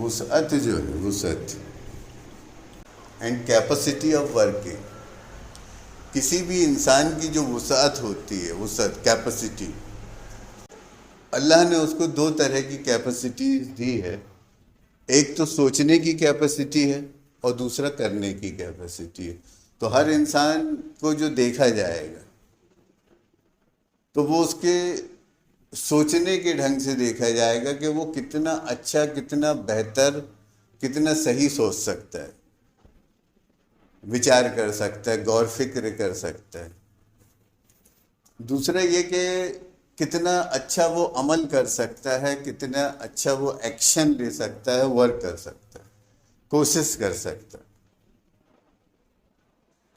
وسعت جو ہے، وسعت اینڈ کیپیسٹی آف ورکنگ، کسی بھی انسان کی جو وسعت ہوتی ہے، وسعت کیپیسٹی، اللہ نے اس کو دو طرح کی کیپیسٹی دی ہے. ایک تو سوچنے کی کیپیسٹی ہے اور دوسرا کرنے کی کیپیسٹی ہے. تو ہر انسان کو جو دیکھا جائے گا تو وہ اس کے سوچنے کے ڈھنگ سے دیکھا جائے گا کہ وہ کتنا اچھا، کتنا بہتر، کتنا صحیح سوچ سکتا ہے، وچار کر سکتا ہے، غور فکر کر سکتا ہے. دوسرا یہ کہ کتنا اچھا وہ عمل کر سکتا ہے، کتنا اچھا وہ ایکشن لے سکتا ہے، ورک کر سکتا ہے، کوشش کر سکتا ہے.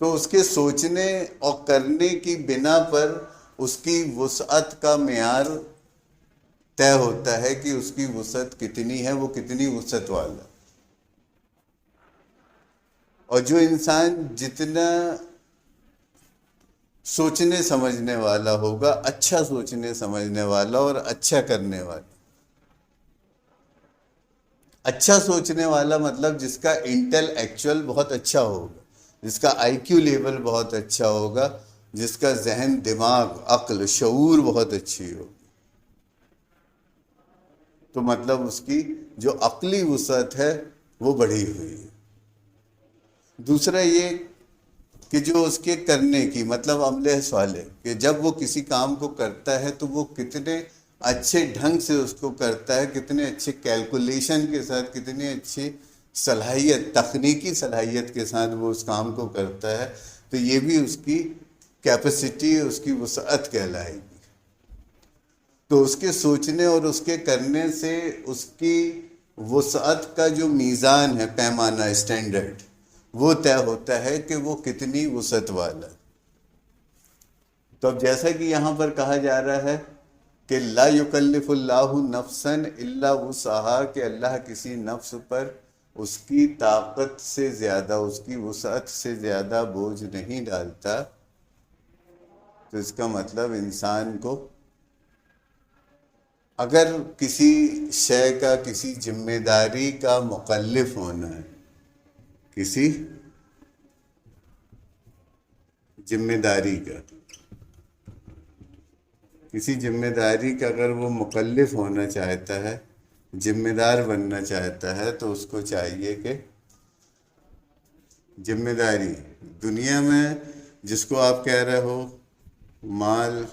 تو اس کے سوچنے اور کرنے کی بنا پر اس کی وسعت کا معیار طے ہوتا ہے کہ اس کی وسعت کتنی ہے، وہ کتنی وسعت والا. اور جو انسان جتنا سوچنے سمجھنے والا ہوگا، اچھا سوچنے سمجھنے والا اور اچھا کرنے والا. اچھا سوچنے والا مطلب جس کا انٹلیکچوئل بہت اچھا ہوگا، جس کا آئی کیو لیول بہت اچھا ہوگا، جس کا ذہن، دماغ، عقل، شعور بہت اچھی ہو. تو مطلب اس کی جو عقلی وسعت ہے وہ بڑھی ہوئی ہے. دوسرا یہ کہ جو اس کے کرنے کی، مطلب عمل صالح، کہ جب وہ کسی کام کو کرتا ہے تو وہ کتنے اچھے ڈھنگ سے اس کو کرتا ہے، کتنے اچھے کیلکولیشن کے ساتھ، کتنی اچھی صلاحیت، تکنیکی صلاحیت کے ساتھ وہ اس کام کو کرتا ہے. تو یہ بھی اس کی کیپیسٹی، اس کی وسعت کہلائے گی. تو اس کے سوچنے اور اس کے کرنے سے اس کی وسعت کا جو میزان ہے، پیمانہ، اسٹینڈرڈ، وہ طے ہوتا ہے کہ وہ کتنی وسعت والا. تو اب جیسا کہ یہاں پر کہا جا رہا ہے کہ لا یکلف اللہ نفسا الا وسعہا، کہ اللہ کسی نفس پر اس کی طاقت سے زیادہ، اس کی وسعت سے زیادہ بوجھ نہیں ڈالتا. تو اس کا مطلب انسان کو اگر کسی شے کا، کسی ذمہ داری کا مکلف ہونا ہے، کسی ذمہ داری کا، کسی ذمہ داری کا اگر وہ مکلف ہونا چاہتا ہے، ذمہ دار بننا چاہتا ہے، تو اس کو چاہیے کہ ذمہ داری دنیا میں جس کو آپ کہہ رہے ہو مال،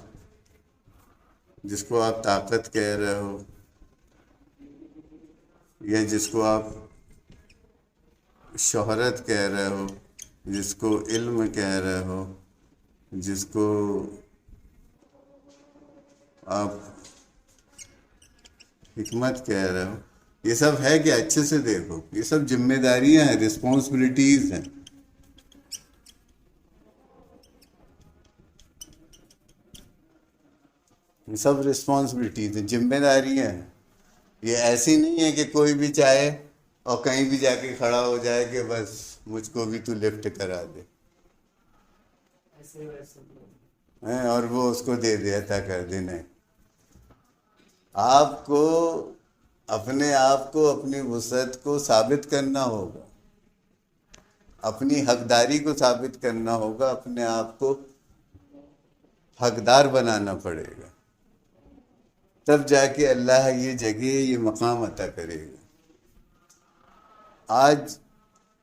جس کو آپ طاقت کہہ رہے ہو، یا جس کو آپ شہرت کہہ رہے ہو، جس کو علم کہہ رہے ہو، جس کو آپ حکمت کہہ رہے ہو، یہ سب ہے کہ اچھے سے دیکھو، یہ سب ذمہ داریاں ہیں، رسپانسبلٹیز ہیں. یہ سب رسپانسبلٹیز ہیں، ذمہ داریاں ہیں. یہ ایسی نہیں ہے کہ کوئی بھی چاہے اور کہیں بھی جا کے کھڑا ہو جائے کہ بس مجھ کو بھی تو لفٹ کرا دے، اور وہ اس کو دے دے، عطا کر دے. نہیں، آپ کو اپنے آپ کو، اپنی وسعت کو ثابت کرنا ہوگا، اپنی حقداری کو ثابت کرنا ہوگا، اپنے آپ کو حقدار بنانا پڑے گا. تب جا کے اللہ یہ جگہ، یہ مقام عطا کرے گا. آج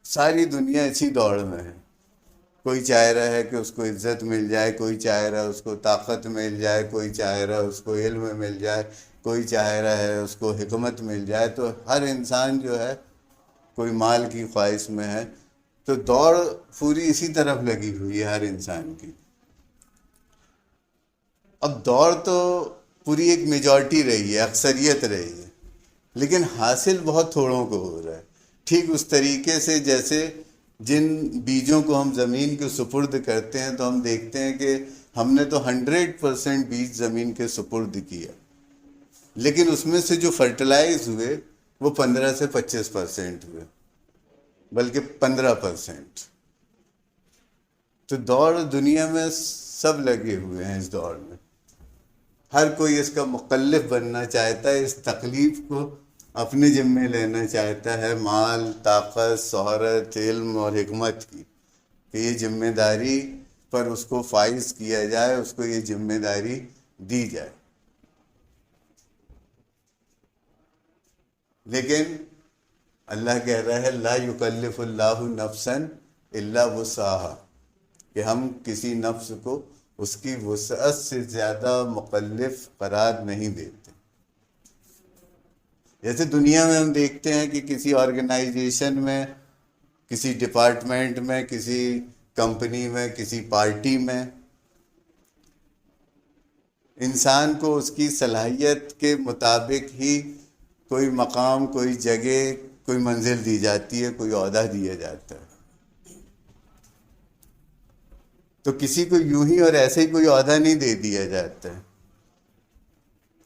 ساری دنیا اسی دوڑ میں ہے. کوئی چاہ رہا ہے کہ اس کو عزت مل جائے، کوئی چاہ رہا ہے اس کو طاقت مل جائے، کوئی چاہ رہا ہے اس کو علم مل جائے، کوئی چاہ رہا ہے اس کو حکمت مل جائے. تو ہر انسان جو ہے کوئی مال کی خواہش میں ہے. تو دوڑ پوری اسی طرف لگی ہوئی ہے ہر انسان کی. اب دوڑ تو پوری ایک میجورٹی رہی ہے، اکثریت رہی ہے، لیکن حاصل بہت تھوڑوں کو ہو رہا ہے. ٹھیک اس طریقے سے جیسے جن بیجوں کو ہم زمین کے سپرد کرتے ہیں تو ہم دیکھتے ہیں کہ ہم نے تو 100% بیج زمین کے سپرد کیا، لیکن اس میں سے جو فرٹیلائز ہوئے وہ 15 سے 25% ہوئے، بلکہ 15%. تو دوڑ دنیا میں سب لگے ہوئے ہیں اس دوڑ میں. ہر کوئی اس کا مکلف بننا چاہتا ہے، اس تکلیف کو اپنے ذمے لینا چاہتا ہے مال، طاقت، شہرت، علم اور حکمت کی، کہ یہ ذمہ داری پر اس کو فائز کیا جائے، اس کو یہ ذمہ داری دی جائے. لیکن اللہ کہہ رہا ہے لا یکلف اللہ نفسا الا وسعها، کہ ہم کسی نفس کو اس کی وسعت سے زیادہ مکلف قرار نہیں دیتے. جیسے دنیا میں ہم دیکھتے ہیں کہ کسی آرگنائزیشن میں، کسی ڈپارٹمنٹ میں، کسی کمپنی میں، کسی پارٹی میں انسان کو اس کی صلاحیت کے مطابق ہی کوئی مقام، کوئی جگہ، کوئی منزل دی جاتی ہے، کوئی عہدہ دیا جاتا ہے. تو کسی کو یوں ہی اور ایسے ہی کوئی عہدہ نہیں دے دیا جاتا ہے،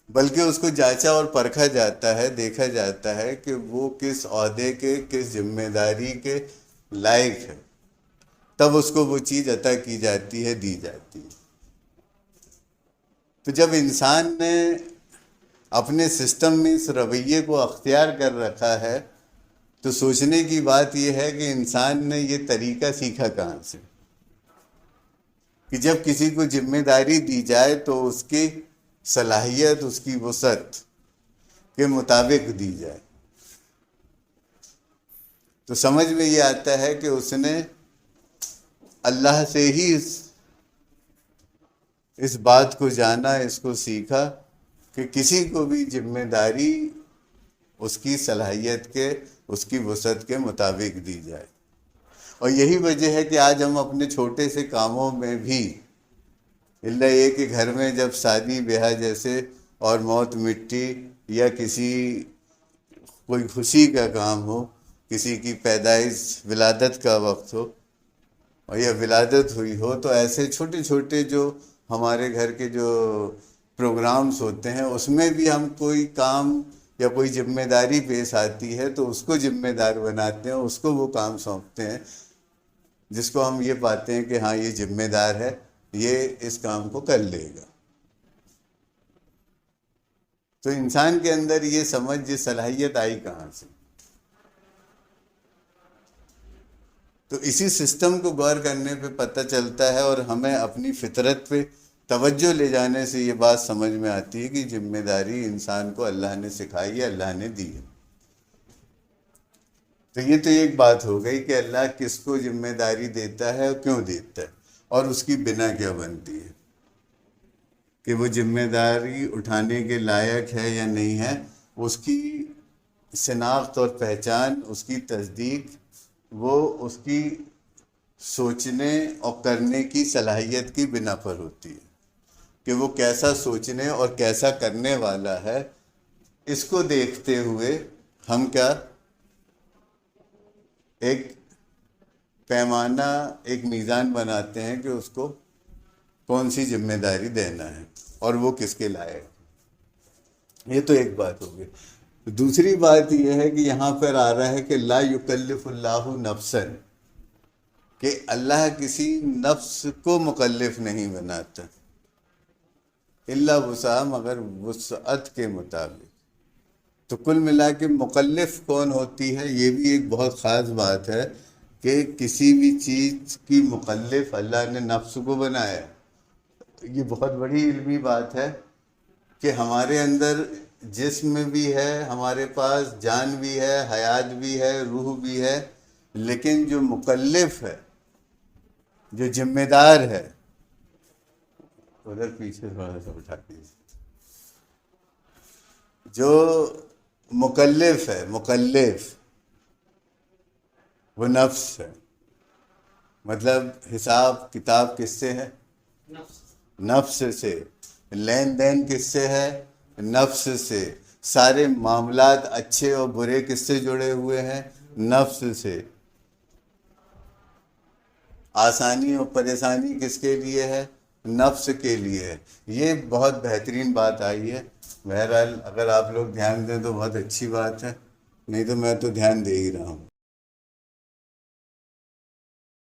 بلکہ اس کو جانچا اور پرکھا جاتا ہے، دیکھا جاتا ہے کہ وہ کس عہدے کے، کس ذمہ داری کے لائق ہے، تب اس کو وہ چیز عطا کی جاتی ہے، دی جاتی ہے. تو جب انسان نے اپنے سسٹم میں اس رویے کو اختیار کر رکھا ہے تو سوچنے کی بات یہ ہے کہ انسان نے یہ طریقہ سیکھا کہاں سے، کہ جب کسی کو ذمہ داری دی جائے تو اس کی صلاحیت، اس کی وسعت کے مطابق دی جائے. تو سمجھ میں یہ آتا ہے کہ اس نے اللہ سے ہی اس بات کو جانا، اس کو سیکھا کہ کسی کو بھی ذمہ داری اس کی صلاحیت کے، اس کی وسعت کے مطابق دی جائے. اور یہی وجہ ہے کہ آج ہم اپنے چھوٹے سے کاموں میں بھی، اللہ یہ کہ گھر میں جب شادی بیاہ جیسے اور موت مٹی یا کسی کوئی خوشی کا کام ہو، کسی کی پیدائش، ولادت کا وقت ہو اور یا ولادت ہوئی ہو، تو ایسے چھوٹے چھوٹے جو ہمارے گھر کے جو پروگرامز ہوتے ہیں اس میں بھی ہم کوئی کام یا کوئی ذمہ داری پیش آتی ہے تو اس کو ذمہ دار بناتے ہیں، اس کو وہ کام سونپتے ہیں جس کو ہم یہ پاتے ہیں کہ ہاں یہ ذمہ دار ہے، یہ اس کام کو کر لے گا. تو انسان کے اندر یہ سمجھ، یہ صلاحیت آئی کہاں سے؟ تو اسی سسٹم کو غور کرنے پہ پتہ چلتا ہے اور ہمیں اپنی فطرت پہ توجہ لے جانے سے یہ بات سمجھ میں آتی ہے کہ ذمہ داری انسان کو اللہ نے سکھائی ہے، اللہ نے دی ہے. تو یہ تو ایک بات ہو گئی کہ اللہ کس کو ذمہ داری دیتا ہے اور کیوں دیتا ہے، اور اس کی بنا کیا بنتی ہے کہ وہ ذمہ داری اٹھانے کے لائق ہے یا نہیں ہے. اس کی شناخت اور پہچان، اس کی تصدیق، وہ اس کی سوچنے اور کرنے کی صلاحیت کی بنا پر ہوتی ہے کہ وہ کیسا سوچنے اور کیسا کرنے والا ہے. اس کو دیکھتے ہوئے ہم کیا ایک پیمانہ، ایک میزان بناتے ہیں کہ اس کو کون سی ذمہ داری دینا ہے اور وہ کس کے لائق ہے. یہ تو ایک بات ہو گئی. دوسری بات یہ ہے کہ یہاں پر آ رہا ہے کہ لا یکلف اللہ نفسا، کہ اللہ کسی نفس کو مکلف نہیں بناتا الا وسعها، مگر وسعت کے مطابق. تو کل ملا کے مکلف کون ہوتی ہے، یہ بھی ایک بہت خاص بات ہے کہ کسی بھی چیز کی مکلف اللہ نے نفس کو بنایا. یہ بہت بڑی علمی بات ہے کہ ہمارے اندر جسم بھی ہے، ہمارے پاس جان بھی ہے، حیات بھی ہے، روح بھی ہے، لیکن جو مکلف ہے، جو ذمہ دار ہے، ادھر پیچھے تھوڑا سا اٹھا دیجیے، جو مکلف ہے، مکلف وہ نفس ہے. مطلب حساب کتاب کس سے ہے؟ نفس سے. لین دین کس سے ہے؟ نفس سے. سارے معاملات اچھے اور برے کس سے جڑے ہوئے ہیں؟ نفس سے. آسانی اور پریشانی کس کے لیے ہے؟ نفس کے لیے ہے. یہ بہت بہترین بات آئی ہے. بہرحال اگر آپ لوگ دھیان دیں تو بہت اچھی بات ہے، نہیں تو میں تو دھیان دے ہی رہا ہوں.